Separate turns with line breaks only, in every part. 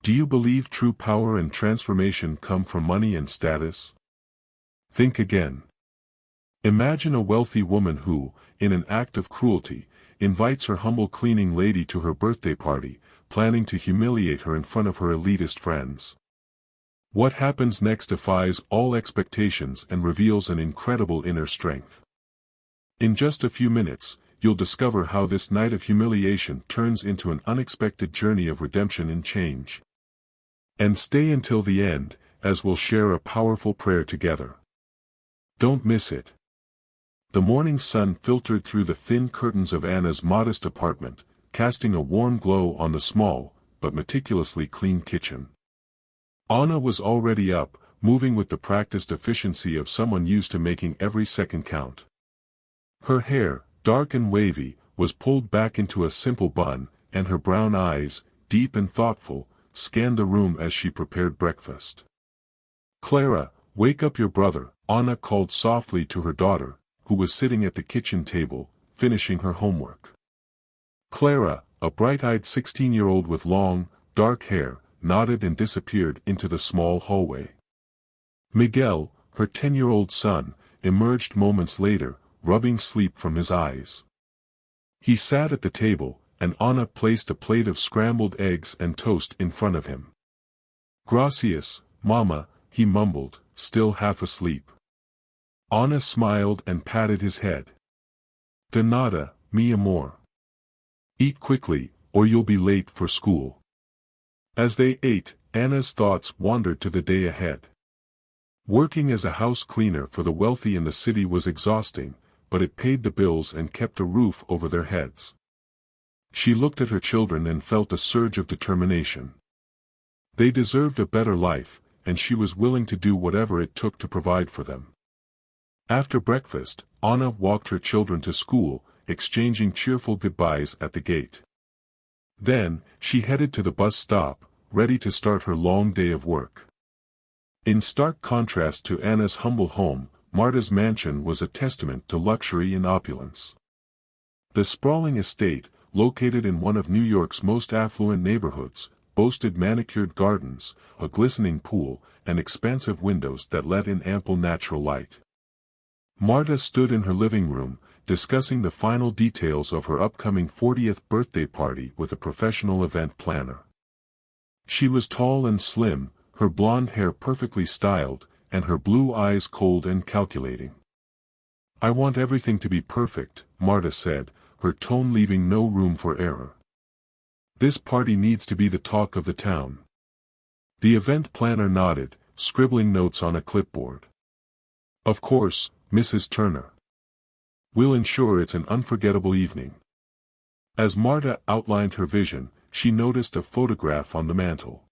Do you believe true power and transformation come from money and status? Think again. Imagine a wealthy woman who, in an act of cruelty, invites her humble cleaning lady to her birthday party, planning to humiliate her in front of her elitist friends. What happens next defies all expectations and reveals an incredible inner strength. In just a few minutes, you'll discover how this night of humiliation turns into an unexpected journey of redemption and change. And stay until the end, as we'll share a powerful prayer together. Don't miss it. The morning sun filtered through the thin curtains of Anna's modest apartment, casting a warm glow on the small, but meticulously clean kitchen. Anna was already up, moving with the practiced efficiency of someone used to making every second count. Her hair, dark and wavy, was pulled back into a simple bun, and her brown eyes, deep and thoughtful, scanned the room as she prepared breakfast. "Clara, wake up your brother," Anna called softly to her daughter, who was sitting at the kitchen table, finishing her homework. Clara, a bright-eyed 16-year-old with long, dark hair, nodded and disappeared into the small hallway. Miguel, her 10-year-old son, emerged moments later, rubbing sleep from his eyes. He sat at the table, and Anna placed a plate of scrambled eggs and toast in front of him. "Gracias, Mama," he mumbled, still half asleep. Anna smiled and patted his head. "De nada, mi amor. Eat quickly, or you'll be late for school." As they ate, Anna's thoughts wandered to the day ahead. Working as a house cleaner for the wealthy in the city was exhausting, but it paid the bills and kept a roof over their heads. She looked at her children and felt a surge of determination. They deserved a better life, and she was willing to do whatever it took to provide for them. After breakfast, Anna walked her children to school, exchanging cheerful goodbyes at the gate. Then, she headed to the bus stop, ready to start her long day of work. In stark contrast to Anna's humble home, Marta's mansion was a testament to luxury and opulence. The sprawling estate, located in one of New York's most affluent neighborhoods, boasted manicured gardens, a glistening pool, and expansive windows that let in ample natural light. Marta stood in her living room, discussing the final details of her upcoming 40th birthday party with a professional event planner. She was tall and slim, her blonde hair perfectly styled, and her blue eyes cold and calculating. "I want everything to be perfect," Marta said, her tone leaving no room for error. "This party needs to be the talk of the town." The event planner nodded, scribbling notes on a clipboard. "Of course, Mrs. Turner. We'll ensure it's an unforgettable evening." As Marta outlined her vision, she noticed a photograph on the mantel.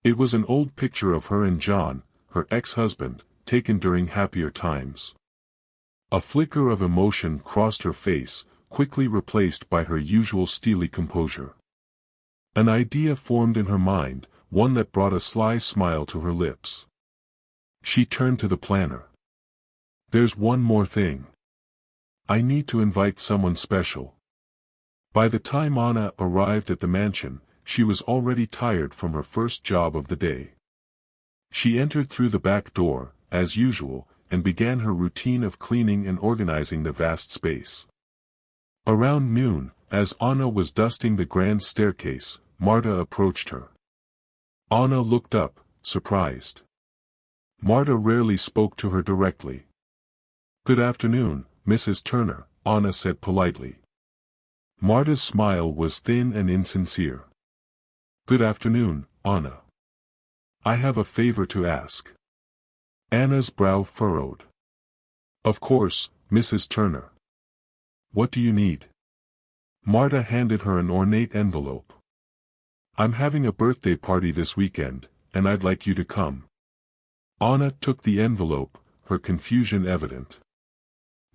It was an old picture of her and John, her ex-husband, taken during happier times. A flicker of emotion crossed her face, quickly replaced by her usual steely composure. An idea formed in her mind, one that brought a sly smile to her lips. She turned to the planner. "There's one more thing. I need to invite someone special." By the time Anna arrived at the mansion, she was already tired from her first job of the day. She entered through the back door, as usual, and began her routine of cleaning and organizing the vast space. Around noon, as Anna was dusting the grand staircase, Marta approached her. Anna looked up, surprised. Marta rarely spoke to her directly. "Good afternoon, Mrs. Turner," Anna said politely. Marta's smile was thin and insincere. "Good afternoon, Anna. I have a favor to ask." Anna's brow furrowed. "Of course, Mrs. Turner. What do you need?" Marta handed her an ornate envelope. "I'm having a birthday party this weekend, and I'd like you to come." Anna took the envelope, her confusion evident.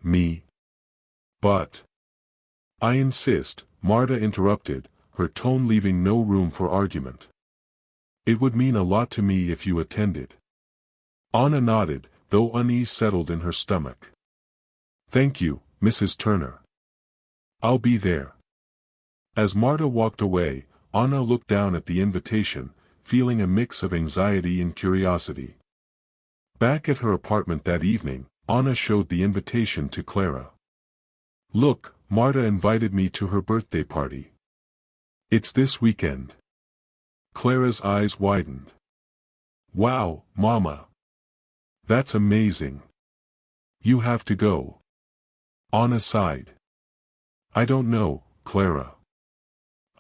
"Me? But—" "I insist," Marta interrupted, her tone leaving no room for argument. "It would mean a lot to me if you attended." Anna nodded, though unease settled in her stomach. "Thank you, Mrs. Turner. I'll be there." As Marta walked away, Anna looked down at the invitation, feeling a mix of anxiety and curiosity. Back at her apartment that evening, Anna showed the invitation to Clara. "Look, Marta invited me to her birthday party. It's this weekend." Clara's eyes widened. "Wow, Mama. That's amazing. You have to go." Anna sighed. "I don't know, Clara.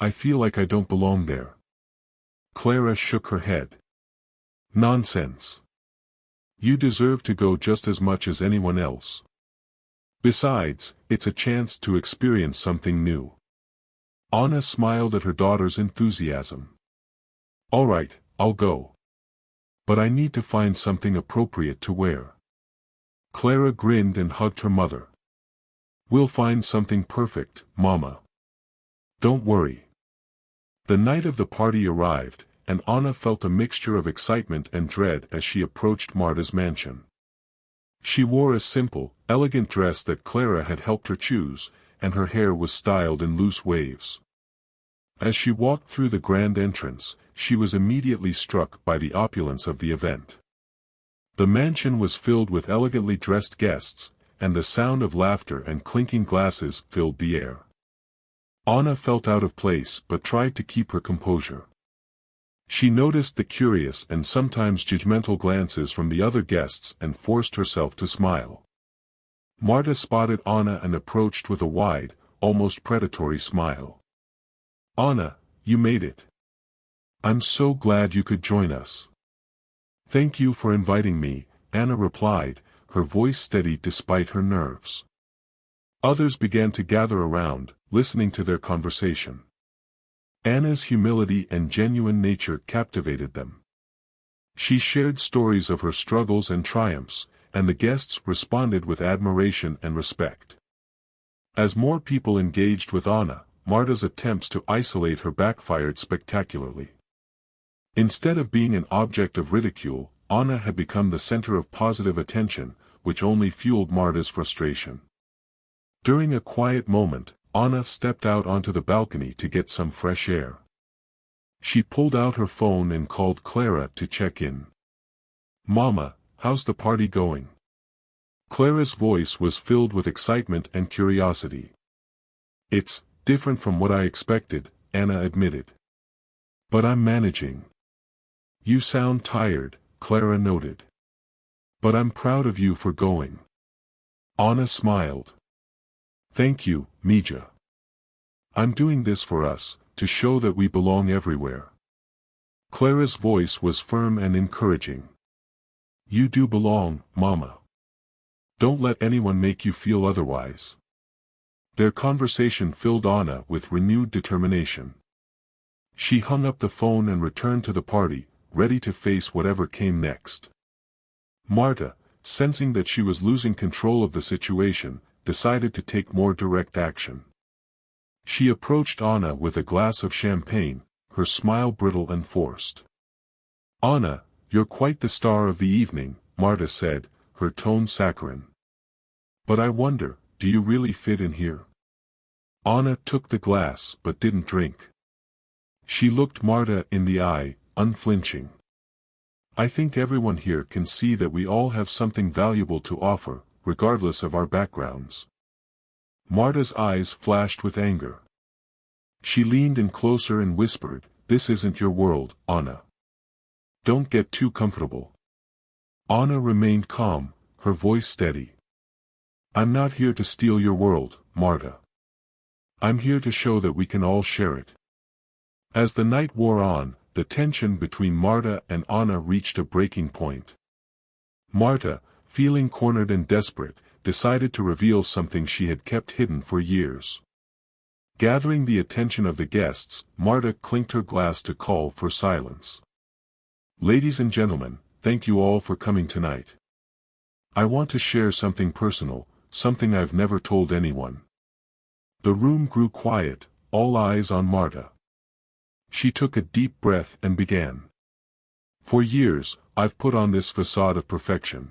I feel like I don't belong there." Clara shook her head. "Nonsense. You deserve to go just as much as anyone else. Besides, it's a chance to experience something new." Anna smiled at her daughter's enthusiasm. "All right, I'll go. But I need to find something appropriate to wear." Clara grinned and hugged her mother. "We'll find something perfect, Mama. Don't worry." The night of the party arrived, and Anna felt a mixture of excitement and dread as she approached Marta's mansion. She wore a simple, elegant dress that Clara had helped her choose, and her hair was styled in loose waves. As she walked through the grand entrance, she was immediately struck by the opulence of the event. The mansion was filled with elegantly dressed guests, and the sound of laughter and clinking glasses filled the air. Anna felt out of place but tried to keep her composure. She noticed the curious and sometimes judgmental glances from the other guests and forced herself to smile. Marta spotted Anna and approached with a wide, almost predatory smile. "Anna, you made it. I'm so glad you could join us." "Thank you for inviting me," Anna replied, her voice steady despite her nerves. Others began to gather around, listening to their conversation. Anna's humility and genuine nature captivated them. She shared stories of her struggles and triumphs, and the guests responded with admiration and respect. As more people engaged with Anna, Marta's attempts to isolate her backfired spectacularly. Instead of being an object of ridicule, Anna had become the center of positive attention, which only fueled Marta's frustration. During a quiet moment, Anna stepped out onto the balcony to get some fresh air. She pulled out her phone and called Clara to check in. "Mama, how's the party going?" Clara's voice was filled with excitement and curiosity. "It's different from what I expected," Anna admitted. "But I'm managing." "You sound tired," Clara noted. "But I'm proud of you for going." Anna smiled. "Thank you, Mija. I'm doing this for us, to show that we belong everywhere." Clara's voice was firm and encouraging. "You do belong, Mama. Don't let anyone make you feel otherwise." Their conversation filled Anna with renewed determination. She hung up the phone and returned to the party, ready to face whatever came next. Marta, sensing that she was losing control of the situation, decided to take more direct action. She approached Anna with a glass of champagne, her smile brittle and forced. "Anna, you're quite the star of the evening," Marta said, her tone saccharine. "But I wonder, do you really fit in here?" Anna took the glass but didn't drink. She looked Marta in the eye, unflinching. "I think everyone here can see that we all have something valuable to offer, regardless of our backgrounds." Marta's eyes flashed with anger. She leaned in closer and whispered, "This isn't your world, Anna. Don't get too comfortable." Anna remained calm, her voice steady. "I'm not here to steal your world, Marta. I'm here to show that we can all share it." As the night wore on, the tension between Marta and Anna reached a breaking point. Marta, feeling cornered and desperate, decided to reveal something she had kept hidden for years. Gathering the attention of the guests, Marta clinked her glass to call for silence. "Ladies and gentlemen, thank you all for coming tonight. I want to share something personal, something I've never told anyone." The room grew quiet, all eyes on Marta. She took a deep breath and began. "For years, I've put on this facade of perfection.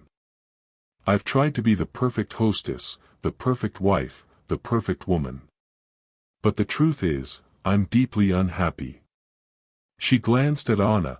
I've tried to be the perfect hostess, the perfect wife, the perfect woman. But the truth is, I'm deeply unhappy." She glanced at Anna,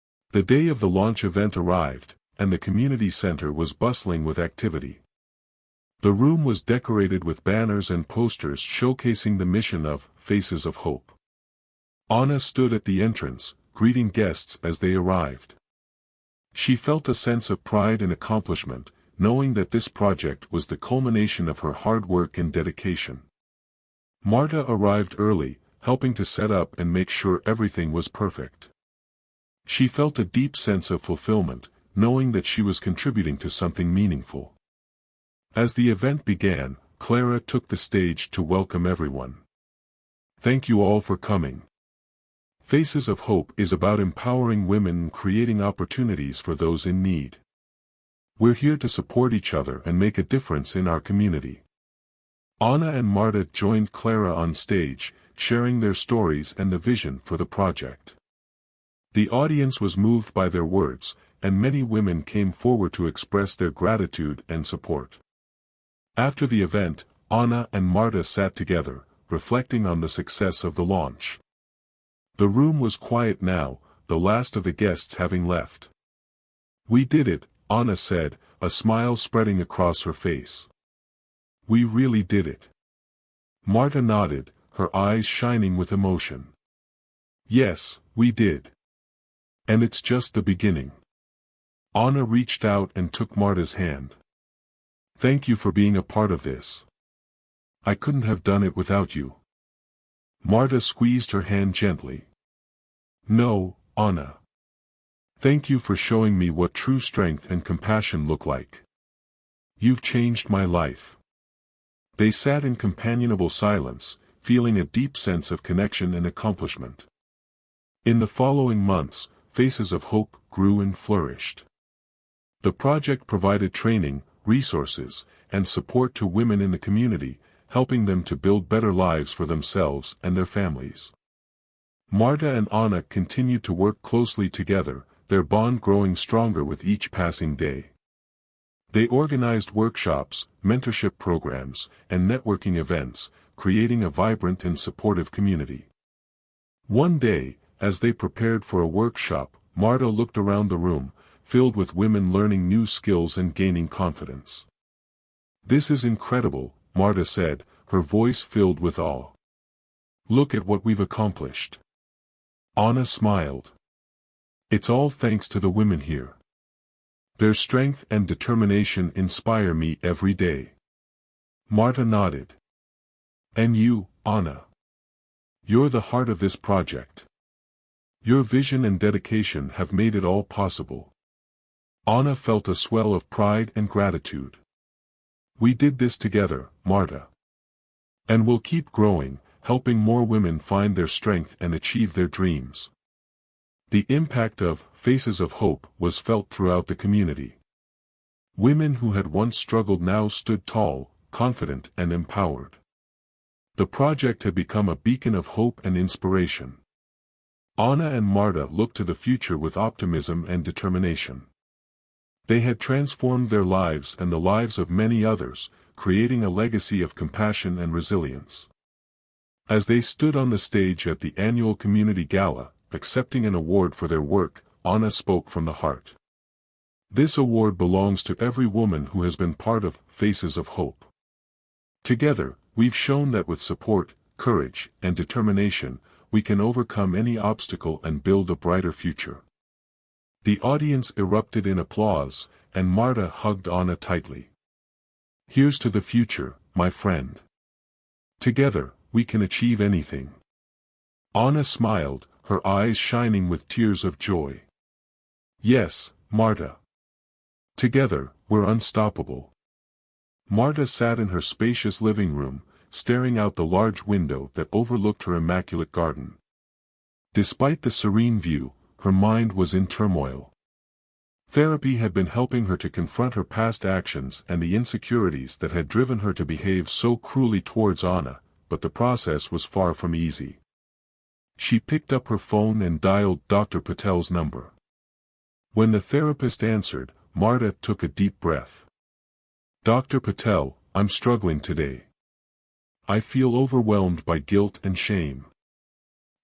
The day of the launch event arrived, and the community center was bustling with activity. The room was decorated with banners and posters showcasing the mission of Faces of Hope. Anna stood at the entrance, greeting guests as they arrived. She felt a sense of pride and accomplishment, knowing that this project was the culmination of her hard work and dedication. Marta arrived early, helping to set up and make sure everything was perfect. She felt a deep sense of fulfillment, knowing that she was contributing to something meaningful. As the event began, Clara took the stage to welcome everyone. Thank you all for coming. Faces of Hope is about empowering women and creating opportunities for those in need. We're here to support each other and make a difference in our community. Anna and Marta joined Clara on stage, sharing their stories and the vision for the project. The audience was moved by their words, and many women came forward to express their gratitude and support. After the event, Anna and Marta sat together, reflecting on the success of the launch. The room was quiet now, the last of the guests having left. We did it, Anna said, a smile spreading across her face. We really did it. Marta nodded, her eyes shining with emotion. Yes, we did. And it's just the beginning. Anna reached out and took Marta's hand. Thank you for being a part of this. I couldn't have done it without you. Marta squeezed her hand gently. No, Anna. Thank you for showing me what true strength and compassion look like. You've changed my life. They sat in companionable silence, feeling a deep sense of connection and accomplishment. In the following months, Faces of Hope grew and flourished. The project provided training, resources, and support to women in the community, helping them to build better lives for themselves and their families. Marta and Anna continued to work closely together, their bond growing stronger with each passing day. They organized workshops, mentorship programs, and networking events, creating a vibrant and supportive community. One day, as they prepared for a workshop, Marta looked around the room, filled with women learning new skills and gaining confidence. This is incredible, Marta said, her voice filled with awe. Look at what we've accomplished. Anna smiled. It's all thanks to the women here. Their strength and determination inspire me every day. Marta nodded. And you, Anna. You're the heart of this project. Your vision and dedication have made it all possible. Anna felt a swell of pride and gratitude. We did this together, Marta. And we'll keep growing, helping more women find their strength and achieve their dreams. The impact of Faces of Hope was felt throughout the community. Women who had once struggled now stood tall, confident and empowered. The project had become a beacon of hope and inspiration. Anna and Marta looked to the future with optimism and determination. They had transformed their lives and the lives of many others, creating a legacy of compassion and resilience. As they stood on the stage at the annual community gala, accepting an award for their work, Anna spoke from the heart. This award belongs to every woman who has been part of Faces of Hope. Together, we've shown that with support, courage, and determination, we can overcome any obstacle and build a brighter future. The audience erupted in applause, and Marta hugged Anna tightly. Here's to the future, my friend. Together, we can achieve anything. Anna smiled, her eyes shining with tears of joy. Yes, Marta. Together, we're unstoppable. Marta sat in her spacious living room, staring out the large window that overlooked her immaculate garden. Despite the serene view, her mind was in turmoil. Therapy had been helping her to confront her past actions and the insecurities that had driven her to behave so cruelly towards Anna, but the process was far from easy. She picked up her phone and dialed Dr. Patel's number. When the therapist answered, Marta took a deep breath. Dr. Patel, I'm struggling today. I feel overwhelmed by guilt and shame.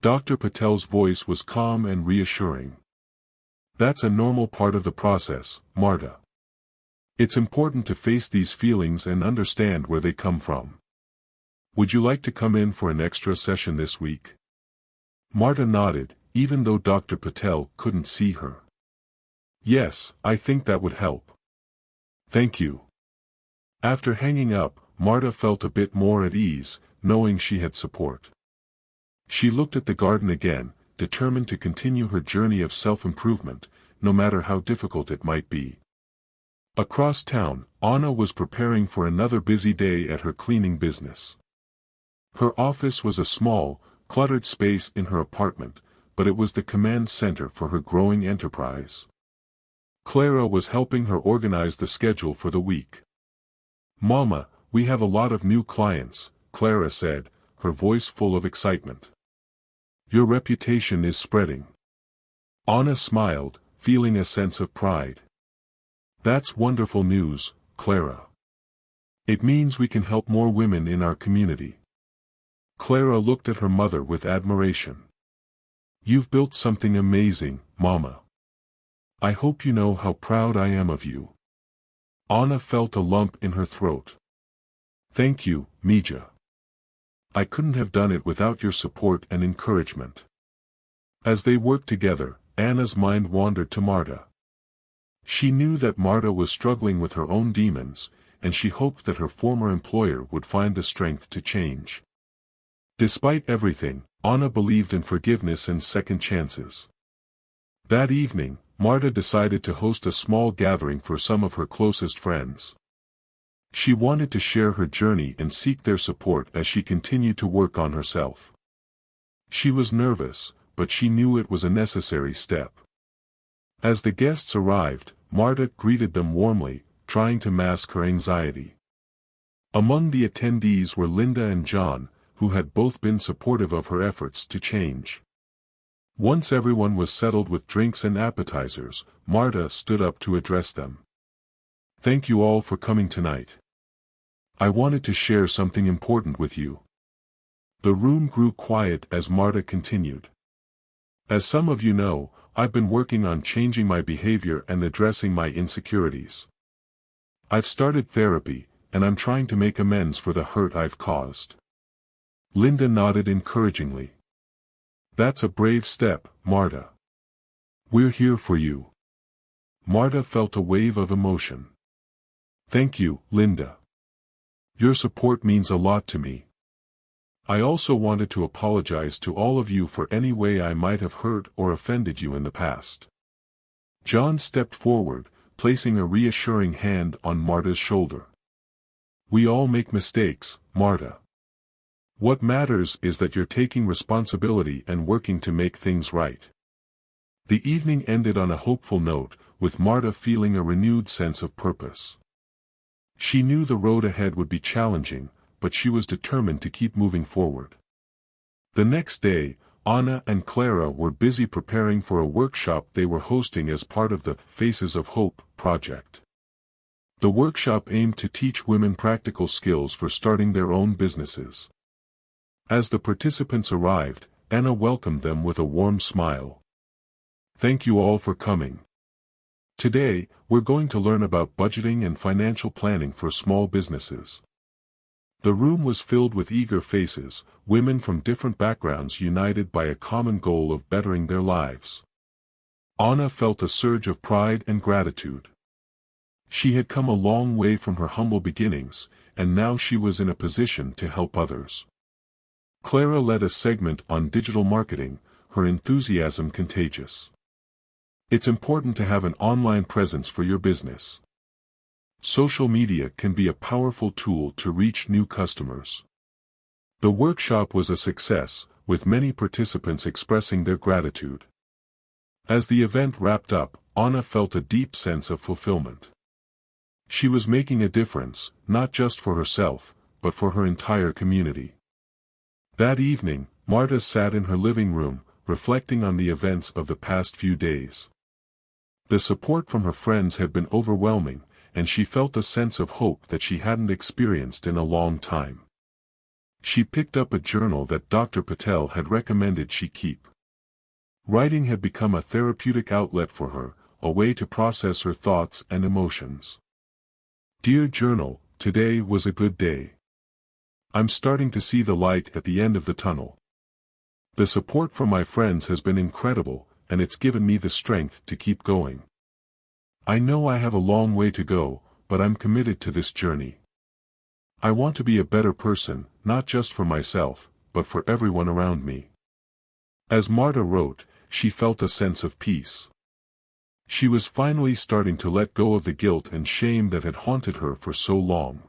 Dr. Patel's voice was calm and reassuring. That's a normal part of the process, Marta. It's important to face these feelings and understand where they come from. Would you like to come in for an extra session this week? Marta nodded, even though Dr. Patel couldn't see her. Yes, I think that would help. Thank you. After hanging up, Marta felt a bit more at ease, knowing she had support. She looked at the garden again, determined to continue her journey of self-improvement, no matter how difficult it might be. Across town, Anna was preparing for another busy day at her cleaning business. Her office was a small, cluttered space in her apartment, but it was the command center for her growing enterprise. Clara was helping her organize the schedule for the week. "Mama, we have a lot of new clients," Clara said, her voice full of excitement. "Your reputation is spreading." Anna smiled, feeling a sense of pride. "That's wonderful news, Clara. It means we can help more women in our community." Clara looked at her mother with admiration. "You've built something amazing, Mama. I hope you know how proud I am of you." Anna felt a lump in her throat. "Thank you, Mija. I couldn't have done it without your support and encouragement." As they worked together, Anna's mind wandered to Marta. She knew that Marta was struggling with her own demons, and she hoped that her former employer would find the strength to change. Despite everything, Anna believed in forgiveness and second chances. That evening, Marta decided to host a small gathering for some of her closest friends. She wanted to share her journey and seek their support as she continued to work on herself. She was nervous, but she knew it was a necessary step. As the guests arrived, Marta greeted them warmly, trying to mask her anxiety. Among the attendees were Linda and John, who had both been supportive of her efforts to change. Once everyone was settled with drinks and appetizers, Marta stood up to address them. "Thank you all for coming tonight. I wanted to share something important with you." The room grew quiet as Marta continued. "As some of you know, I've been working on changing my behavior and addressing my insecurities. I've started therapy, and I'm trying to make amends for the hurt I've caused." Linda nodded encouragingly. "That's a brave step, Marta. We're here for you." Marta felt a wave of emotion. "Thank you, Linda. Your support means a lot to me. I also wanted to apologize to all of you for any way I might have hurt or offended you in the past." John stepped forward, placing a reassuring hand on Marta's shoulder. "We all make mistakes, Marta. What matters is that you're taking responsibility and working to make things right." The evening ended on a hopeful note, with Marta feeling a renewed sense of purpose. She knew the road ahead would be challenging, but she was determined to keep moving forward. The next day, Anna and Clara were busy preparing for a workshop they were hosting as part of the Faces of Hope project. The workshop aimed to teach women practical skills for starting their own businesses. As the participants arrived, Anna welcomed them with a warm smile. "Thank you all for coming. Today, we're going to learn about budgeting and financial planning for small businesses." The room was filled with eager faces, women from different backgrounds united by a common goal of bettering their lives. Anna felt a surge of pride and gratitude. She had come a long way from her humble beginnings, and now she was in a position to help others. Clara led a segment on digital marketing, her enthusiasm contagious. "It's important to have an online presence for your business. Social media can be a powerful tool to reach new customers." The workshop was a success, with many participants expressing their gratitude. As the event wrapped up, Anna felt a deep sense of fulfillment. She was making a difference, not just for herself, but for her entire community. That evening, Marta sat in her living room, reflecting on the events of the past few days. The support from her friends had been overwhelming, and she felt a sense of hope that she hadn't experienced in a long time. She picked up a journal that Dr. Patel had recommended she keep. Writing had become a therapeutic outlet for her, a way to process her thoughts and emotions. Dear Journal, today was a good day. I'm starting to see the light at the end of the tunnel. The support from my friends has been incredible, and it's given me the strength to keep going. I know I have a long way to go, but I'm committed to this journey. I want to be a better person, not just for myself, but for everyone around me. As Marta wrote, she felt a sense of peace. She was finally starting to let go of the guilt and shame that had haunted her for so long.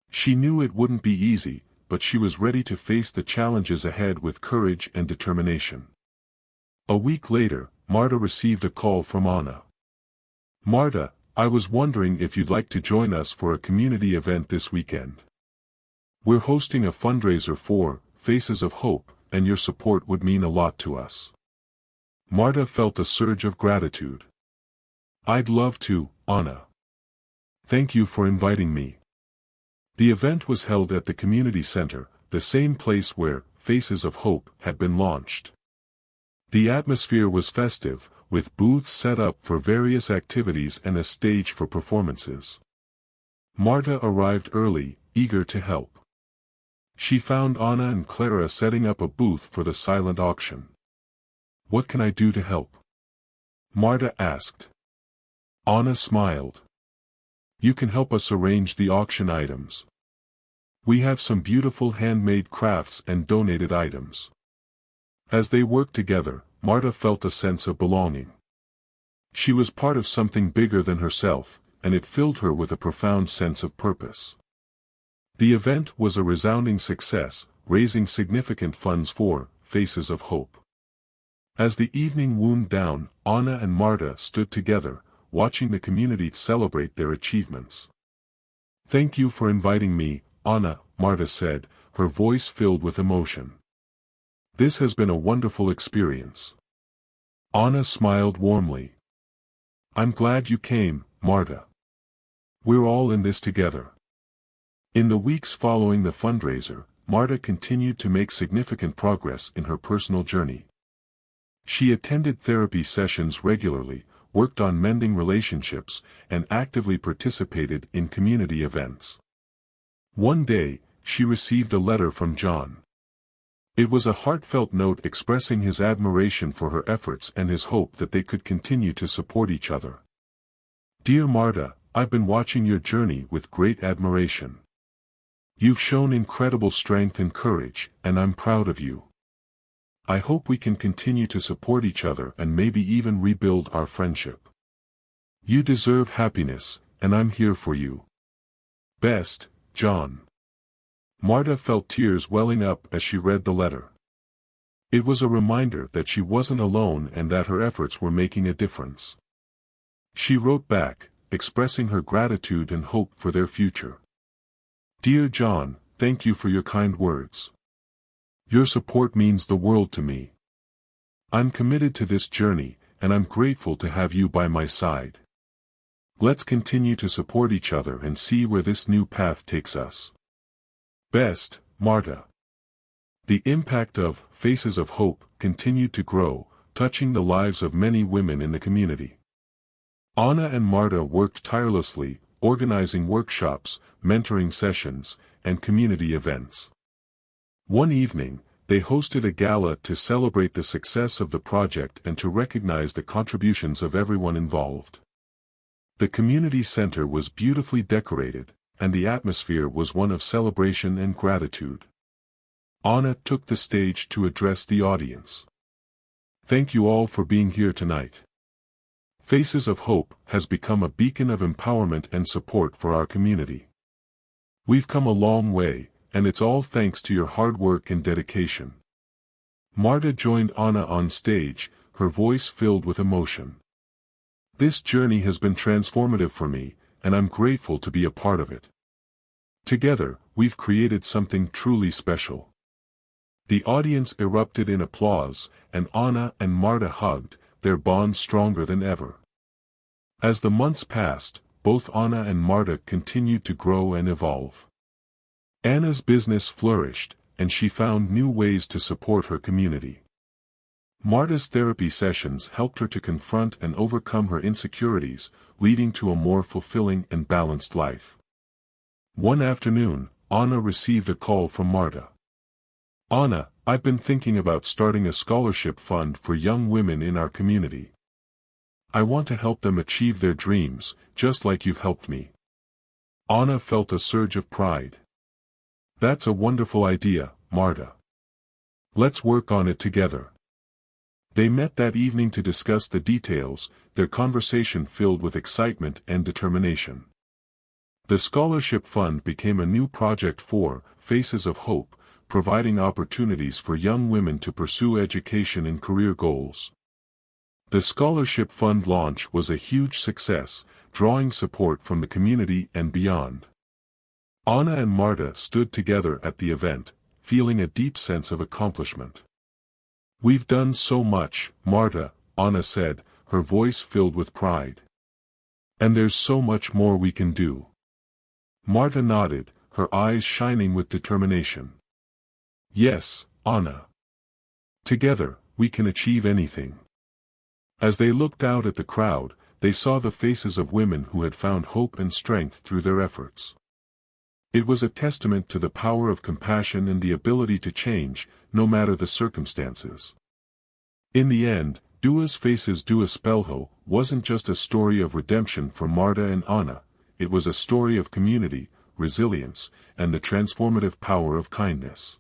She knew it wouldn't be easy, but she was ready to face the challenges ahead with courage and determination. A week later, Marta received a call from Anna. Marta, I was wondering if you'd like to join us for a community event this weekend. We're hosting a fundraiser for Faces of Hope, and your support would mean a lot to us. Marta felt a surge of gratitude. I'd love to, Anna. Thank you for inviting me. The event was held at the community center, the same place where Faces of Hope had been launched. The atmosphere was festive, with booths set up for various activities and a stage for performances. Marta arrived early, eager to help. She found Anna and Clara setting up a booth for the silent auction. What can I do to help? Marta asked. Anna smiled. You can help us arrange the auction items. We have some beautiful handmade crafts and donated items. As they worked together, Marta felt a sense of belonging. She was part of something bigger than herself, and it filled her with a profound sense of purpose. The event was a resounding success, raising significant funds for Faces of Hope. As the evening wound down, Anna and Marta stood together, watching the community celebrate their achievements. Thank you for inviting me, Anna, Marta said, her voice filled with emotion. This has been a wonderful experience. Anna smiled warmly. I'm glad you came, Marta. We're all in this together. In the weeks following the fundraiser, Marta continued to make significant progress in her personal journey. She attended therapy sessions regularly, worked on mending relationships, and actively participated in community events. One day, she received a letter from John. It was a heartfelt note expressing his admiration for her efforts and his hope that they could continue to support each other. Dear Marta, I've been watching your journey with great admiration. You've shown incredible strength and courage, and I'm proud of you. I hope we can continue to support each other and maybe even rebuild our friendship. You deserve happiness, and I'm here for you. Best, John. Marta felt tears welling up as she read the letter. It was a reminder that she wasn't alone and that her efforts were making a difference. She wrote back, expressing her gratitude and hope for their future. Dear John, thank you for your kind words. Your support means the world to me. I'm committed to this journey, and I'm grateful to have you by my side. Let's continue to support each other and see where this new path takes us. Best, Marta. The impact of Faces of Hope continued to grow, touching the lives of many women in the community. Anna and Marta worked tirelessly, organizing workshops, mentoring sessions, and community events. One evening, they hosted a gala to celebrate the success of the project and to recognize the contributions of everyone involved. The community center was beautifully decorated, and the atmosphere was one of celebration and gratitude. Anna took the stage to address the audience. Thank you all for being here tonight. Faces of Hope has become a beacon of empowerment and support for our community. We've come a long way, and it's all thanks to your hard work and dedication. Marta joined Anna on stage, her voice filled with emotion. This journey has been transformative for me, and I'm grateful to be a part of it. Together, we've created something truly special. The audience erupted in applause, and Anna and Marta hugged, their bond stronger than ever. As the months passed, both Anna and Marta continued to grow and evolve. Anna's business flourished, and she found new ways to support her community. Marta's therapy sessions helped her to confront and overcome her insecurities, leading to a more fulfilling and balanced life. One afternoon, Anna received a call from Marta. "Anna, I've been thinking about starting a scholarship fund for young women in our community. I want to help them achieve their dreams, just like you've helped me." Anna felt a surge of pride. "That's a wonderful idea, Marta. Let's work on it together." They met that evening to discuss the details, their conversation filled with excitement and determination. The scholarship fund became a new project for Faces of Hope, providing opportunities for young women to pursue education and career goals. The scholarship fund launch was a huge success, drawing support from the community and beyond. Anna and Marta stood together at the event, feeling a deep sense of accomplishment. "We've done so much, Marta," Anna said, her voice filled with pride. "And there's so much more we can do." Marta nodded, her eyes shining with determination. "Yes, Anna. Together, we can achieve anything." As they looked out at the crowd, they saw the faces of women who had found hope and strength through their efforts. It was a testament to the power of compassion and the ability to change, no matter the circumstances. In the end, Duas Faces Duas Espelho wasn't just a story of redemption for Marta and Anna, it was a story of community, resilience, and the transformative power of kindness.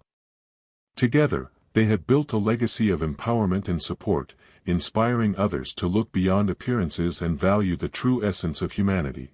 Together, they had built a legacy of empowerment and support, inspiring others to look beyond appearances and value the true essence of humanity.